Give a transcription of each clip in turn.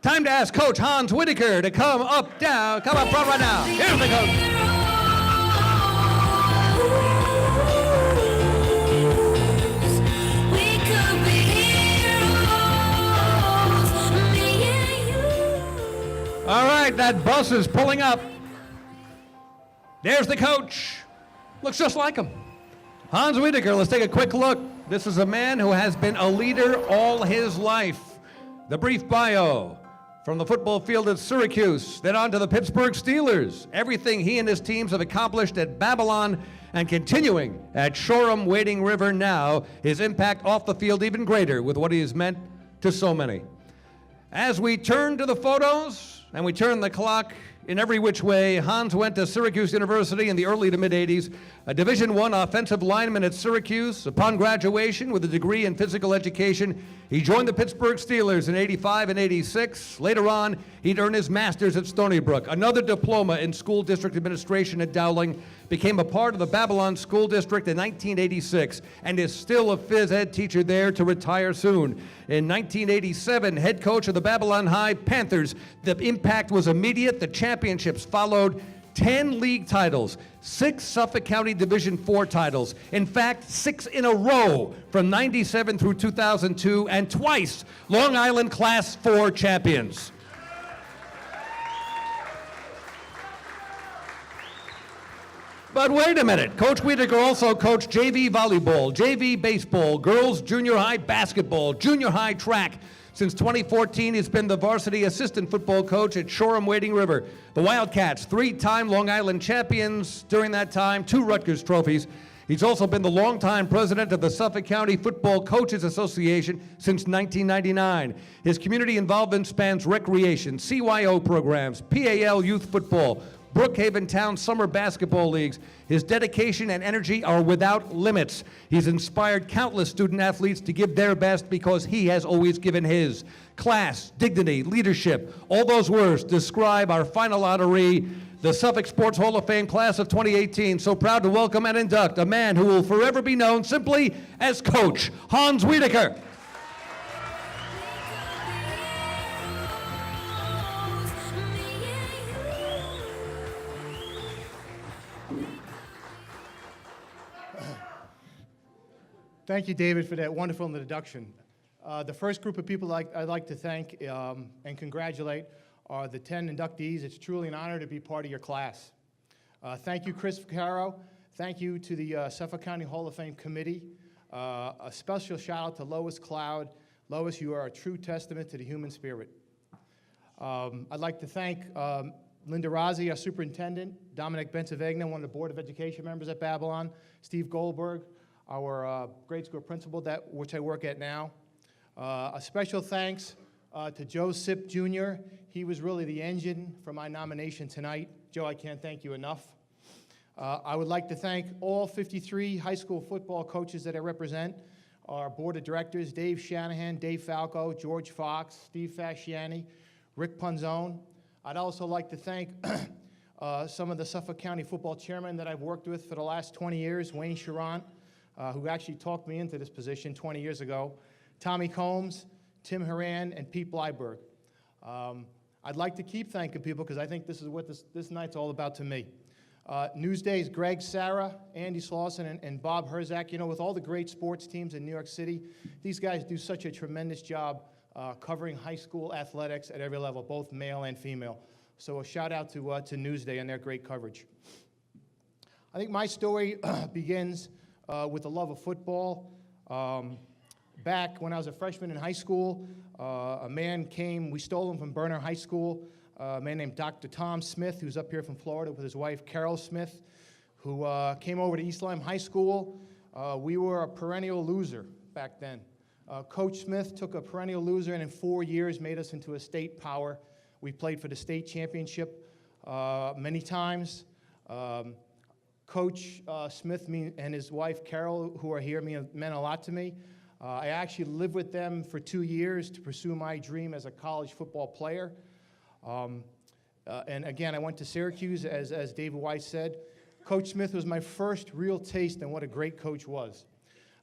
Time to ask Coach Hans Wiederkehr to come up front right now. Here's the coach. All right, that bus is pulling up. There's the coach. Looks just like him. Hans Wiederkehr, let's take a quick look. This is a man who has been a leader all his life. The brief bio. From the football field at Syracuse, then on to the Pittsburgh Steelers. Everything he and his teams have accomplished at Babylon and continuing at Shoreham-Wading River now, his impact off the field even greater with what he has meant to so many. As we turn to the photos and we turn the clock in every which way, Hans went to Syracuse University in the early to mid-'80s, a Division I offensive lineman at Syracuse. Upon graduation with a degree in physical education, he joined the Pittsburgh Steelers in '85 and '86. Later on, he'd earned his master's at Stony Brook, another diploma in school district administration at Dowling, became a part of the Babylon School District in 1986, and is still a phys ed teacher there to retire soon. In 1987, head coach of the Babylon High Panthers. The impact was immediate. The championships followed. 10 league titles, 6 Suffolk County Division IV titles. In fact, 6 in a row from '97 through 2002, and twice Long Island Class 4 champions. But wait a minute, Coach Wiederkehr also coached JV volleyball, JV baseball, girls junior high basketball, junior high track. Since 2014, he's been the varsity assistant football coach at Shoreham-Wading River. The Wildcats, 3-time Long Island champions during that time, 2 Rutgers trophies. He's also been the longtime president of the Suffolk County Football Coaches Association since 1999. His community involvement spans recreation, CYO programs, PAL youth football, Brookhaven Town Summer Basketball Leagues. His dedication and energy are without limits. He's inspired countless student athletes to give their best because he has always given his. Class, dignity, leadership, all those words describe our final honoree, the Suffolk Sports Hall of Fame class of 2018. So proud to welcome and induct a man who will forever be known simply as Coach Hans Wiederkehr. Thank you, David, for that wonderful introduction. The first group of people I'd like to thank and congratulate are the 10 inductees. It's truly an honor to be part of your class. Thank you, Chris Vaccaro. Thank you to the Suffolk County Hall of Fame Committee. A special shout out to Lois Cloud. Lois, you are a true testament to the human spirit. I'd like to thank Linda Rossi, our superintendent, Dominic Bensavegna, one of the Board of Education members at Babylon, Steve Goldberg, our grade school principal, which I work at now. A special thanks to Joe Sipp Jr. He was really the engine for my nomination tonight. Joe, I can't thank you enough. I would like to thank all 53 high school football coaches that I represent, our board of directors, Dave Shanahan, Dave Falco, George Fox, Steve Fasciani, Rick Punzone. I'd also like to thank some of the Suffolk County football chairmen that I've worked with for the last 20 years, Wayne Charant, who actually talked me into this position 20 years ago, Tommy Combs, Tim Horan, and Pete Blyberg. I'd like to keep thanking people because I think this is what this night's all about to me. Newsday's Greg Sarah, Andy Slauson, and Bob Herzak. You know, with all the great sports teams in New York City, these guys do such a tremendous job covering high school athletics at every level, both male and female. So a shout out to Newsday and their great coverage. I think my story begins with the love of football. Back when I was a freshman in high school, a man came, we stole him from Berner High School, a man named Dr. Tom Smith, who's up here from Florida with his wife, Carol Smith, who came over to East Lyme High School. We were a perennial loser back then. Coach Smith took a perennial loser and in 4 years made us into a state power. We played for the state championship many times. Coach Smith and his wife, Carol, who are here, meant a lot to me. I actually lived with them for 2 years to pursue my dream as a college football player. And again, I went to Syracuse, as David Weiss said. Coach Smith was my first real taste in what a great coach was.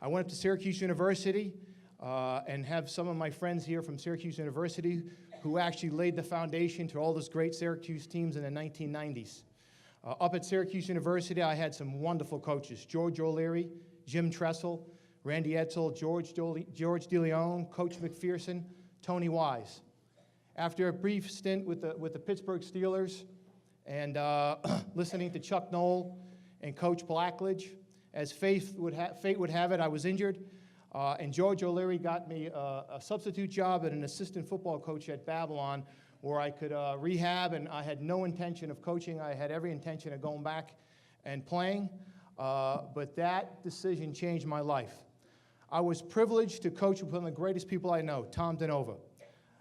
I went up to Syracuse University. and have some of my friends here from Syracuse University who actually laid the foundation to all those great Syracuse teams in the 1990s. Up at Syracuse University, I had some wonderful coaches: George O'Leary, Jim Tressel, Randy Edsel, George DeLeon, Coach McPherson, Tony Wise. After a brief stint with the Pittsburgh Steelers and listening to Chuck Knoll and Coach Blackledge, as fate would have it, I was injured, and George O'Leary got me a substitute job as an assistant football coach at Babylon, where I could rehab, and I had no intention of coaching. I had every intention of going back and playing, but that decision changed my life. I was privileged to coach with one of the greatest people I know, Tom DeNova.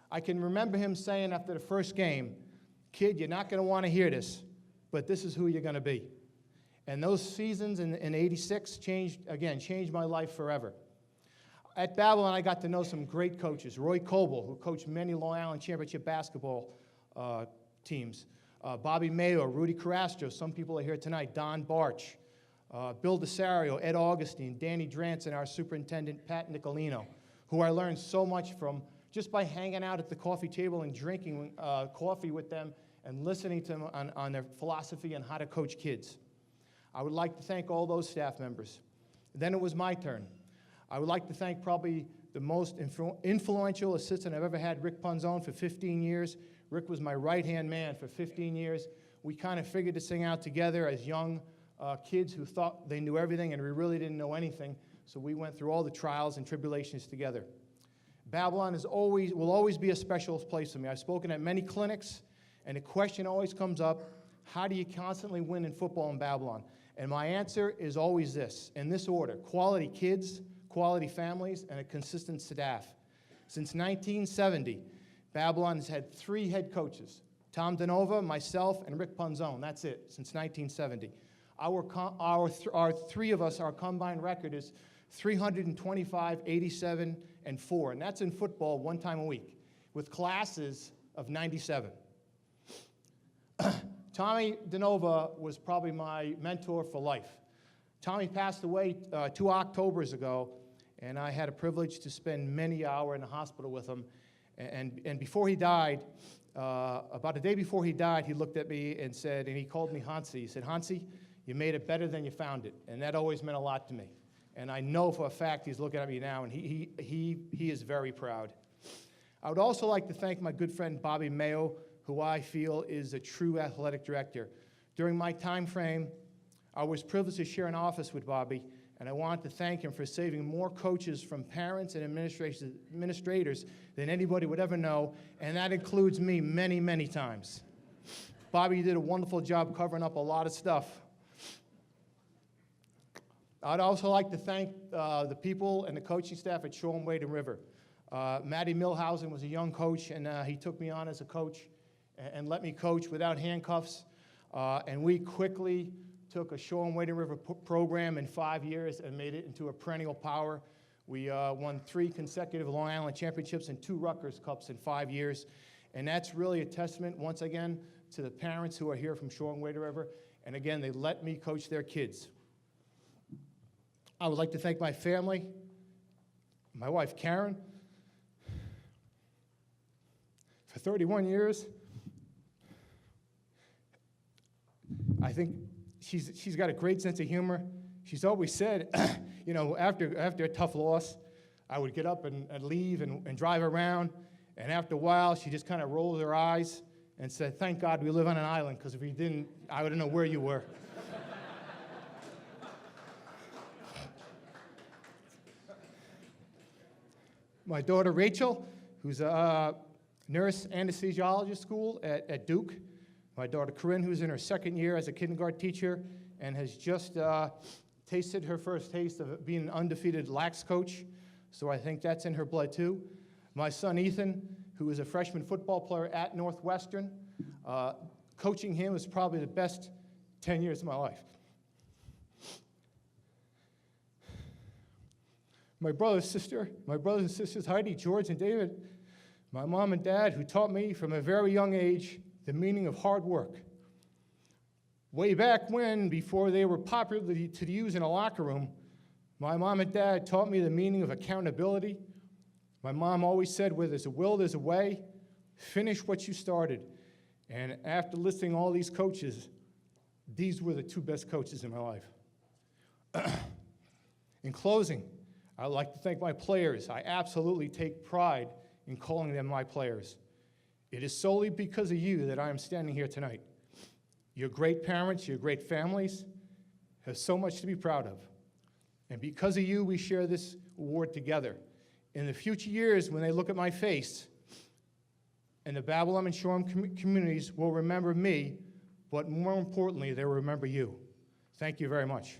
I can remember him saying after the first game, "Kid, you're not going to want to hear this, but this is who you're going to be." And those seasons in '86 changed my life forever. At Babylon, I got to know some great coaches. Roy Coble, who coached many Long Island Championship basketball teams. Bobby Mayo, Rudy Carrastro, some people are here tonight, Don Barch, Bill DeSario, Ed Augustine, Danny Drance, and our superintendent, Pat Nicolino, who I learned so much from just by hanging out at the coffee table and drinking coffee with them and listening to them on their philosophy and how to coach kids. I would like to thank all those staff members. Then it was my turn. I would like to thank probably the most influential assistant I've ever had, Rick Punzone, for 15 years. Rick was my right-hand man for 15 years. We kind of figured this thing out together as young kids who thought they knew everything, and we really didn't know anything. So we went through all the trials and tribulations together. Babylon will always be a special place for me. I've spoken at many clinics, and the question always comes up: how do you constantly win in football in Babylon? And my answer is always this, in this order: quality kids, quality families, and a consistent staff. Since 1970, Babylon has had 3 head coaches: Tom DeNova, myself, and Rick Punzone. That's it, since 1970. Our 3 of us, our combined record is 325, 87, and 4, and that's in football 1 time a week, with classes of 97. Tommy DeNova was probably my mentor for life. Tommy passed away 2 Octobers ago, and I had a privilege to spend many hours in the hospital with him. And before he died, about a day before he died, he looked at me and said, and he called me Hansi. He said, "Hansi, you made it better than you found it." And that always meant a lot to me. And I know for a fact he's looking at me now, and he is very proud. I would also like to thank my good friend Bobby Mayo, who I feel is a true athletic director. During my time frame, I was privileged to share an office with Bobby, and I want to thank him for saving more coaches from parents and administrators than anybody would ever know, and that includes me many, many times. Bobby did a wonderful job covering up a lot of stuff. I'd also like to thank the people and the coaching staff at Shoreham-Wading River. Matty Milhausen was a young coach, and he took me on as a coach and let me coach without handcuffs, and we quickly took a Shoreham-Wading River program in 5 years and made it into a perennial power. We won 3 consecutive Long Island championships and 2 Rutgers Cups in 5 years, and that's really a testament, once again, to the parents who are here from Shoreham-Wading River, and again, they let me coach their kids. I would like to thank my family, my wife Karen, for 31 years. I think she's got a great sense of humor. She's always said, you know, after a tough loss, I would get up and leave and drive around, and after a while, she just kind of rolled her eyes and said, "Thank God we live on an island, because if we didn't, I wouldn't know where you were." My daughter Rachel, who's a nurse anesthesiologist school at Duke. My daughter Corinne, who's in her 2nd year as a kindergarten teacher and has just tasted her first taste of being an undefeated lax coach. So I think that's in her blood too. My son Ethan, who is a freshman football player at Northwestern. Coaching him was probably the best 10 years of my life. My brothers and sisters, Heidi, George, and David, my mom and dad, who taught me from a very young age the meaning of hard work. Way back when, before they were popular to use in a locker room, my mom and dad taught me the meaning of accountability, My mom always said, where there's a will, there's a way. Finish what you started. And after listing all these coaches, these were the two best coaches in my life. In closing, I'd like to thank my players. I absolutely take pride in calling them my players. It is solely because of you that I am standing here tonight. Your great parents, your great families have so much to be proud of. And because of you, we share this award together. In the future years, when they look at my face, and the Babylon and Shoreham communities will remember me, but more importantly, they will remember you. Thank you very much.